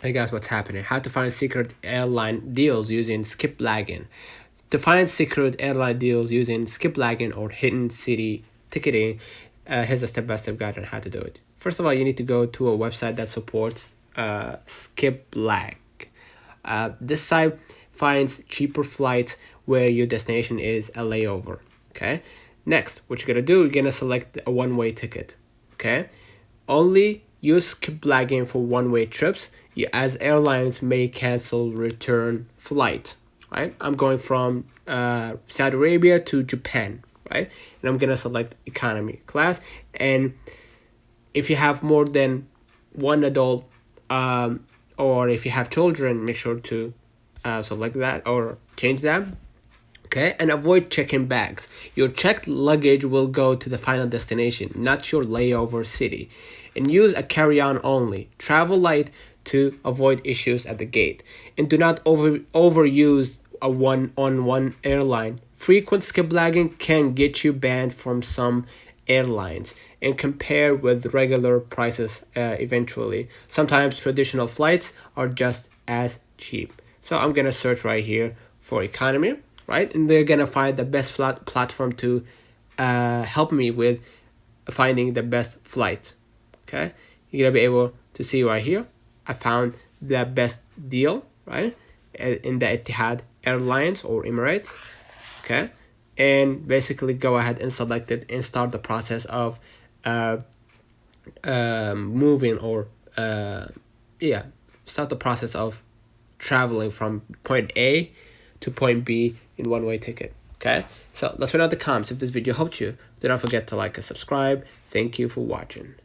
Hey guys, what's happening? How to find secret airline deals using Skiplagging. To find secret airline deals using Skiplagging or hidden city ticketing, here's a step-by-step guide on how to do it. First of all, you need to go to a website that supports Skiplag. This site finds cheaper flights where your destination is a layover. Okay. Next, what you're gonna do, you're gonna select a one-way ticket. Okay. Only use skiplagging for one-way trips, as airlines may cancel return flight. Right. I'm going from Saudi Arabia to Japan. Right. And I'm gonna select economy class. And if you have more than one adult, or if you have children, make sure to select that or change that. Okay, and avoid checking bags. Your checked luggage will go to the final destination, not your layover city. And use a carry-on only. Travel light to avoid issues at the gate. And do not overuse a one-on-one airline. Frequent skiplagging can get you banned from some airlines, and compare with regular prices eventually. Sometimes traditional flights are just as cheap. So I'm gonna search right here for economy, right? And they're gonna find the best platform to help me with finding the best flight. Okay, you're gonna be able to see right here. I found the best deal, right, in the Etihad Airlines or Emirates. Okay, and basically go ahead and select it and start the process of moving or start the process of traveling from point A to point B in one-way ticket. Okay, so let's find out the comments. If this video helped you, do not forget to like and subscribe. Thank you for watching.